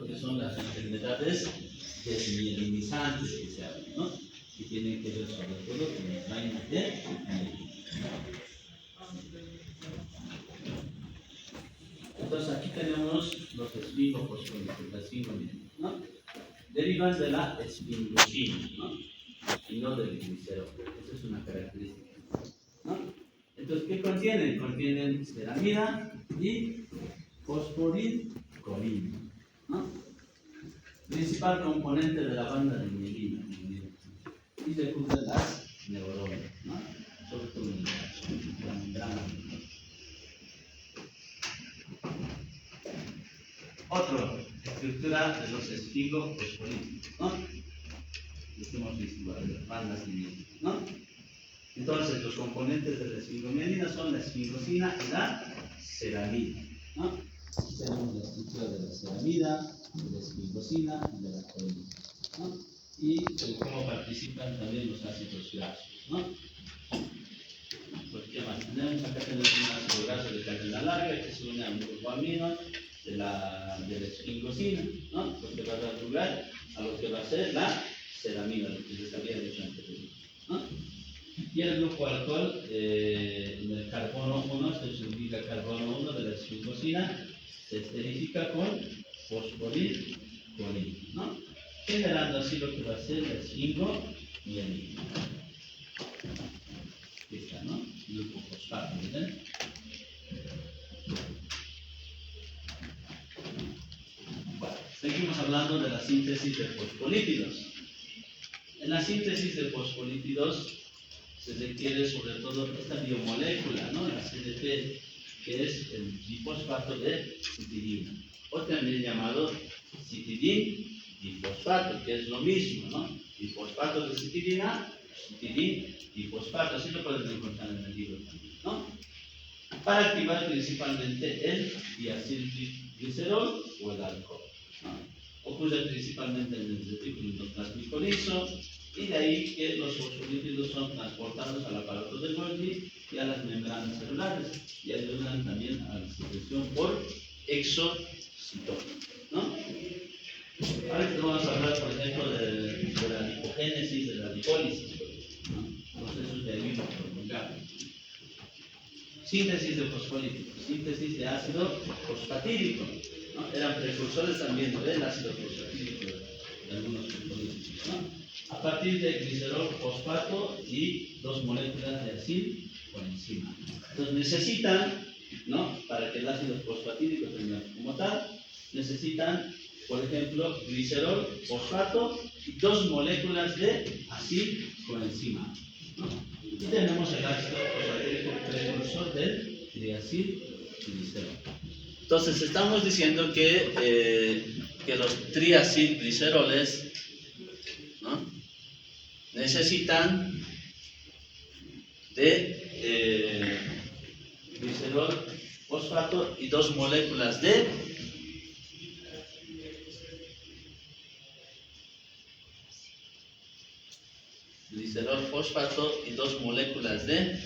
lo que son las enfermedades desmielinizantes que se hablan, ¿no? Que tienen que ver sobre todo con las vainas de mielina. Entonces aquí tenemos los esfingofosfolitos, la esfingomielina, ¿no? Derivan de la esfingosina, ¿no? Y no del glicerol. Esa es una característica, ¿no? Entonces, ¿qué contienen? Contienen ceramida y fosforilcolina, ¿no? Principal componente de la banda de mielina. Y secundan las neuronas, ¿no? Sobre todo en la membrana. Otra estructura de los esfingofosfolíticos, ¿no? Lo que hemos visto, las bandas de mielina, ¿no? Entonces, los componentes de la esfingomielina son la esfingosina y la ceramida, ¿no? Tenemos la estructura de la ceramida, de la esfingosina y de la colina, ¿no? Y cómo participan también los ácidos grasos, ¿no? Pues, ¿qué más tenemos? Acá tenemos un ácido graso de cadena larga que se une a un grupo amino de la esfingosina, ¿no? Pues que va a dar lugar a lo que va a ser la ceramida, lo que les había dicho anteriormente, ¿no? Y el grupo alcohol, el carbono 1, se ubica carbono 1 de la esfingosina, se esterifica con fosforilcolina, ¿no? Generando así lo que va a ser la esfingomielina. Aquí está, ¿no? Grupo fosfato, ¿ven? Bueno, seguimos hablando de la síntesis de fosfolípidos. En la síntesis de fosfolípidos se requiere sobre todo esta biomolécula, ¿no? La CDP, que es el difosfato de citidina, o también llamado citidin difosfato, que es lo mismo, ¿no? Difosfato de citidina, citidin difosfato, así lo pueden encontrar en el libro también, ¿no? Para activar principalmente el diacilglicerol o el alcohol, ¿no? Ocurre principalmente en el retículo endoplasmico liso, y de ahí que los fosfolípidos son transportados al aparato de Golgi y a las membranas celulares, y ayudan también a la secreción por exocitoma, ¿no? Ahora vamos a hablar, por ejemplo, de la lipogénesis, de la lipólisis, ¿no? Procesos de ayuno prolongado. Síntesis de fosfolípidos, síntesis de ácido fosfatídico, ¿no? Eran precursores también del ácido fosfatídico de algunos fosfolípidos, ¿no? A partir de glicerol fosfato y dos moléculas de acil coenzima. Entonces necesitan, ¿no? Para que el ácido fosfatídico tenga como tal, necesitan, por ejemplo, glicerol fosfato y dos moléculas de acil coenzima, ¿no? Y tenemos el ácido fosfatídico precursor del triacilglicerol. Entonces estamos diciendo que los triacilgliceroles, ¿no? Necesitan de glicerol fosfato y dos moléculas de glicerol fosfato y dos moléculas de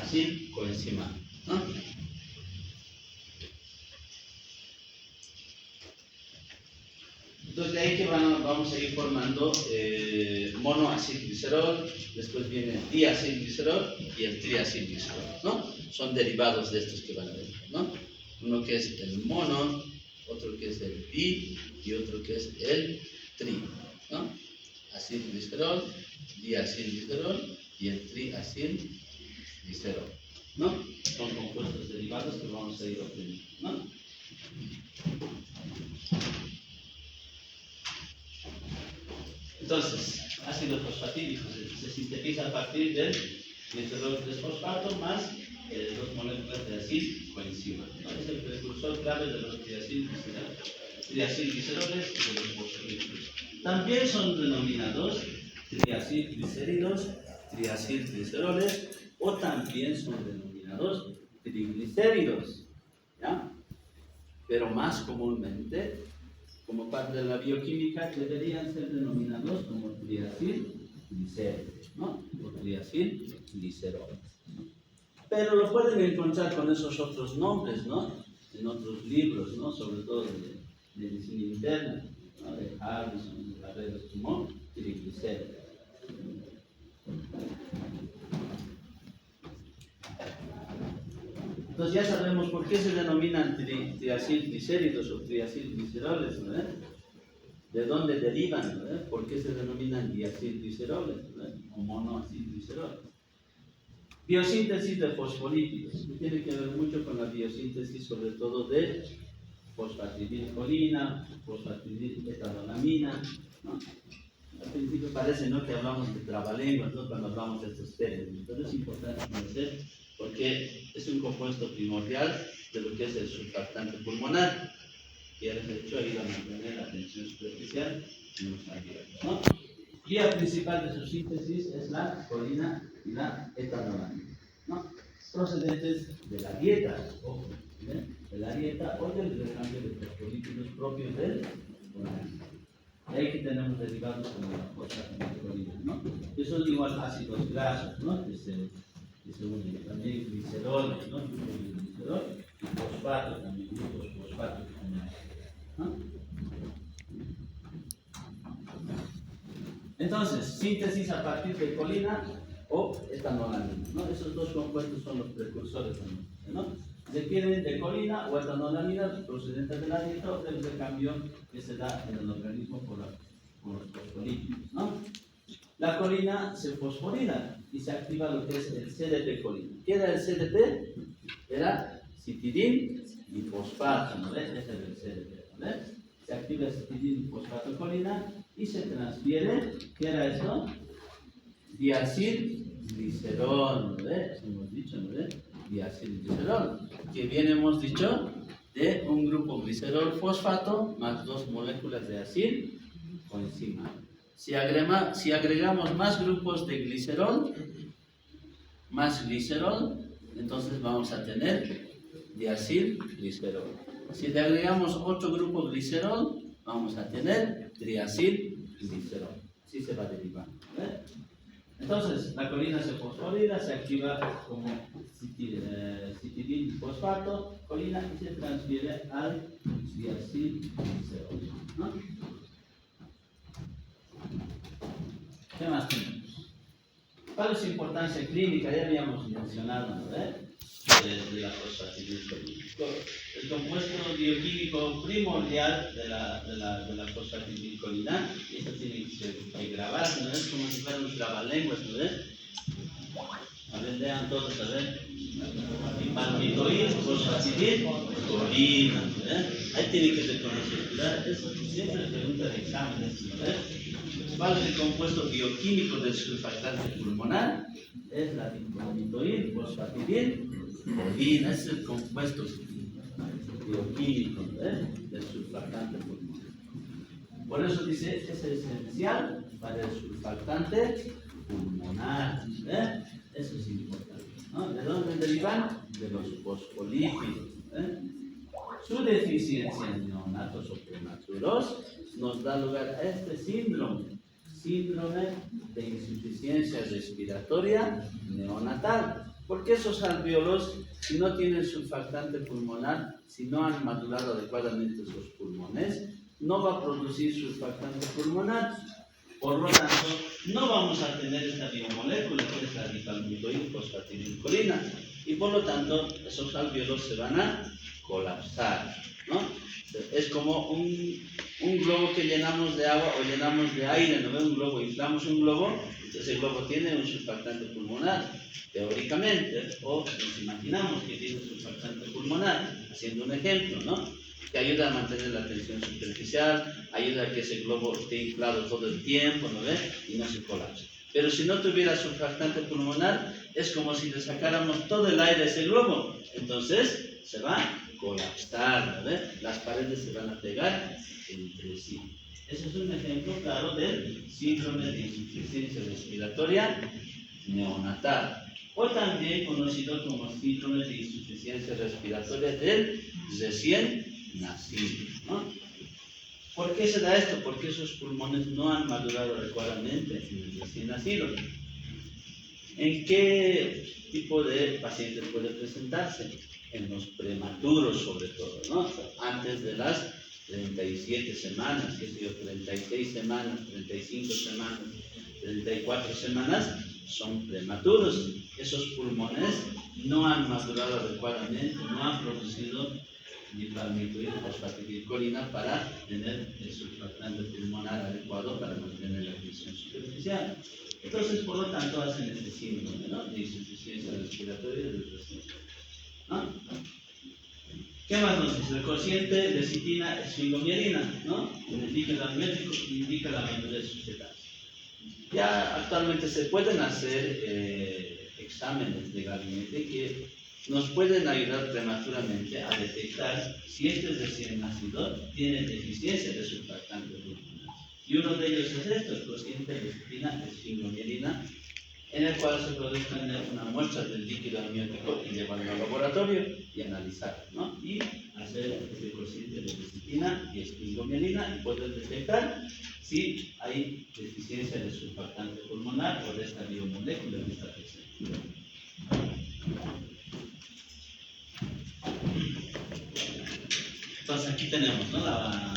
acil coenzima, ¿no? Entonces de ahí que vamos a ir formando monoacilglicerol, después viene el diacilglicerol y el triacilglicerol, ¿no? Son derivados de estos que van a ver, ¿no? Uno que es el mono, otro que es el di y otro que es el tri, ¿no? Acilglicerol, diacilglicerol y el triacilglicerol, ¿no? Son compuestos derivados que vamos a ir obteniendo, ¿no? Entonces, ácido fosfatídico se sintetiza a partir del glicerol 3-fosfato más dos moléculas de acil coenzima, ¿no? Es el precursor clave de los triacilgliceroles y de los fosfolípidos. También son denominados triacilglicéridos, triacilgliceroles, o también son denominados triglicéridos, ¿ya? Pero más comúnmente, como parte de la bioquímica, deberían ser denominados como triacilglicéridos, ¿no? O triacilgliceroles, ¿no? pero lo pueden encontrar con esos otros nombres, ¿no? En otros libros, ¿no? Sobre todo de medicina interna, ¿no? De Harrison, de Barreras Tumor, triglicéridos. Entonces ya sabemos por qué se denominan triacilglicéridos o triacilgliceroles, ¿no? ¿De dónde derivan? ¿No? ¿Por qué se denominan diacilgliceroles, ¿no? O monoacilgliceroles? Biosíntesis de fosfolípidos, que tiene que ver mucho con la biosíntesis, sobre todo de fosfatidilcolina, fosfatidiletadolamina, ¿no? Al principio parece, ¿no?, que hablamos de trabalenguas, ¿no?, cuando hablamos de estos términos, pero es importante conocer porque es un compuesto primordial de lo que es el surfactante pulmonar, que ya les he dicho, ayuda a mantener la tensión superficial en los alveolos, ¿no? Vía principal de su síntesis es la colina y la etanolamina, ¿no? Procedentes de la dieta, ojo, ¿eh? De la dieta o del recambio de fosfolípidos propios del organismo. De ahí que tenemos derivados como la fosfatidilcolina, ¿no? Que son igual ácidos grasos, ¿no? Que se unen también gliceroles, ¿no? Glicerol y fosfato también, grupos fosfatos también, ¿no? Entonces, síntesis a partir de colina o etanolamina, ¿no? Esos dos compuestos son los precursores también, ¿no? Se quieren de colina o etanolamina procedentes de la dieta o del recambio que se da en el organismo por los fosfolípidos, ¿no? La colina se fosforila y se activa lo que es el CDP-colina. ¿Qué era el CDP? Era citidin y fosfato, ¿no ves? Ese es el CDP, ¿no ves? Se activa el citidin y fosfato-colina y se transfiere, ¿qué era esto? Diacilglicerol, ¿no ves? Hemos dicho, ¿no ves? Diacilglicerol, que bien hemos dicho de un grupo glicerol fosfato más dos moléculas de acil coenzima. Si agregamos más grupos de glicerol, entonces vamos a tener diacilglicerol. Si le agregamos otro grupo glicerol, vamos a tener triacilglicerol. Así se va derivando, ¿eh? Entonces, la colina se fosforila, se activa como citidin fosfato, colina, y se transfiere al diacilglicerol, ¿no? ¿Qué más tenemos? ¿Cuál es su importancia clínica? Ya habíamos mencionado, ¿no? De la fosfatidilcolina. El compuesto bioquímico primordial de la fosfatidilcolina, y esto tiene que grabarse, ¿no? Es como si fueran los trabalenguas, ¿no? A ver, lean todos, a ver. Palmitoid, fosfatidilcolina, ¿no? Ahí tiene que reconocer, ¿verdad? Eso siempre es pregunta de exámenes, ¿no? ¿Cuál es el compuesto bioquímico del surfactante pulmonar? Es la palmitoid, fosfatidilcolina. Es el compuesto bioquímico, del surfactante pulmonar. Por eso dice, es esencial para el surfactante pulmonar. Eso es importante, ¿no? ¿De dónde derivan? De los fosfolípidos. Su deficiencia en neonatos o prematuros nos da lugar a este síndrome de insuficiencia respiratoria neonatal. Porque esos alvéolos, si no tienen surfactante pulmonar, si no han madurado adecuadamente sus pulmones, no va a producir surfactante pulmonar. Por lo tanto, no vamos a tener esta biomolécula que es la dipalmitoid fosfatidilcolina. Y por lo tanto, esos alvéolos se van a colapsar, ¿no? Es como un globo que llenamos de agua o llenamos de aire, ¿no? Un globo, inflamos un globo, entonces el globo tiene un surfactante pulmonar, teóricamente, o nos imaginamos que tiene un surfactante pulmonar, haciendo un ejemplo, ¿no? Que ayuda a mantener la tensión superficial, ayuda a que ese globo esté inflado todo el tiempo, ¿no ve? Y no se colapse. Pero si no tuviera surfactante pulmonar, es como si le sacáramos todo el aire a ese globo, entonces se va a colapsar, ¿no ve? Las paredes se van a pegar entre sí. Ese es un ejemplo claro del síndrome de insuficiencia respiratoria neonatal, o también conocido como síndrome de insuficiencia respiratoria del recién nacido, ¿no? ¿Por qué se da esto? Porque esos pulmones no han madurado adecuadamente en el recién nacido. ¿En qué tipo de pacientes puede presentarse? En los prematuros sobre todo, ¿no? Antes de las 37 semanas, 36 semanas, 35 semanas, 34 semanas, son prematuros. Esos pulmones no han madurado adecuadamente, no han producido divalmitoid fosfatidilcolina para tener el surfactante pulmonar adecuado para mantener la presión superficial. Entonces, por lo tanto, hacen este síndrome, ¿no?, de insuficiencia respiratoria y de depresión, ¿no? ¿Qué más nos dice? El cociente de citina esfingomielina, ¿no? En el líquido amniótico indica la madurez suscetal. Ya actualmente se pueden hacer exámenes de gabinete que nos pueden ayudar prematuramente a detectar si este recién nacido tiene deficiencia de surfactante pulmonar. Y uno de ellos es esto, el cociente de citina esfingomielina, en el cual se puede obtener una muestra del líquido amniótico y llevarlo al laboratorio y analizar, ¿no? Y hacer el cociente de lecitina y esfingomielina y poder detectar si hay deficiencia de surfactante pulmonar o de esta biomolécula que está presente. Entonces aquí tenemos, ¿no?, la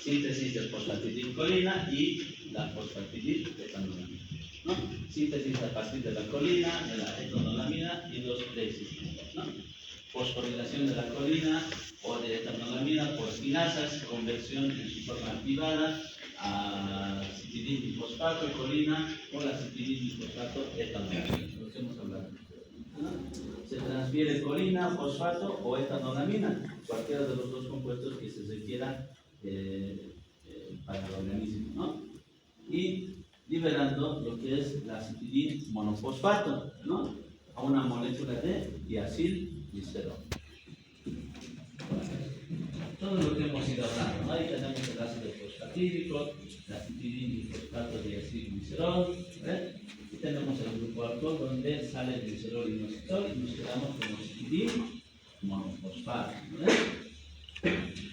síntesis de fosfatidilcolina y la fosfatidiletonolamina, ¿no? Síntesis a partir de la colina, de la etanolamina y los preexistentes, ¿no? Fosforilación de la colina o de etanolamina por quinasas, conversión en su forma activada a citidin-bifosfato, colina o la citidin-bifosfato etanolamina, lo que hemos hablado, ¿no? Se transfiere colina, fosfato o etanolamina, cualquiera de los dos compuestos que se requiera para el organismo, ¿no? Y liberando lo que es la citidin monofosfato, ¿no?, a una molécula de diacilglicerol. Todo lo que hemos ido hablando, ¿no? Ahí tenemos el ácido fosfatídico, la citidin-bifosfato diacilglicerol, ¿eh? Y tenemos el grupo alcohol donde sale el glicerol inositol y nos quedamos con los citidin monofosfato, ¿eh?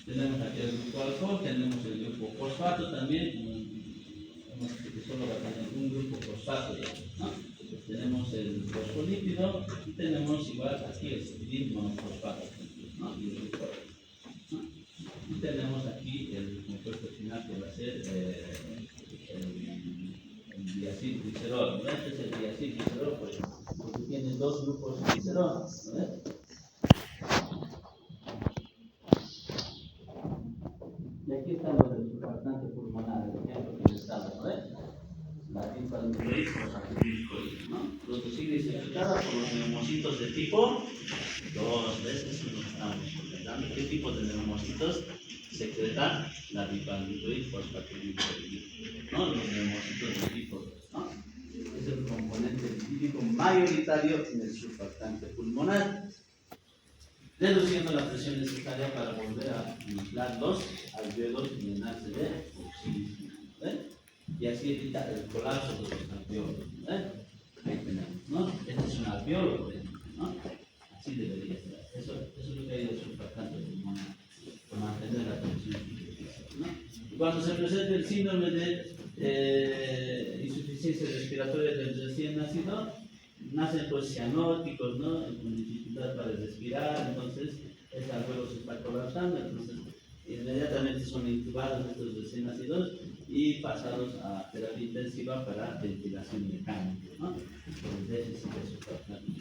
Tenemos aquí el grupo alcohol, tenemos el grupo fosfato también, que solo va a tener un grupo fosfato, ¿no? Tenemos el fosfolípido y tenemos igual aquí el citidin monofosfato, ¿no?, y el grupo alcohol, ¿no? Y tenemos aquí el compuesto final que va a ser el diacilglicerol, ¿no? Este es el diacilglicerol porque tiene dos grupos de glicerol, ¿no? Y aquí está lo del surfactante pulmonar, el ejemplo que les daba, ¿no? La divalmitoid fosfatidilcolina, ¿no? Producida y secretada por los neumocitos de tipo 2 veces lo estamos comentando. ¿Qué tipo de neumocitos secreta la divalmitoid fosfatidilcolina? ¿No? Los neumocitos de tipo 2, ¿no? Es el componente lipídico mayoritario en el surfactante pulmonar, reduciendo la presión necesaria para volver a inflar los alvéolos y llenarse de oxígeno, ¿eh? Y así evita el colapso de los alvéolos, ¿eh? Ahí tenemos, ¿no? Este es un alvéolo, por ejemplo, ¿no? Así debería ser. Eso es lo que hay de surfactante pulmonar, para mantener la presión artificial, ¿no? Y cuando se presenta el síndrome de insuficiencia respiratoria del recién nacido, nacen pues cianóticos, ¿no?, con dificultad para respirar, entonces este alvéolo se está colapsando, entonces inmediatamente son intubados estos recién nacidos y pasados a terapia intensiva para ventilación mecánica, ¿no?, por el déficit de surfactante.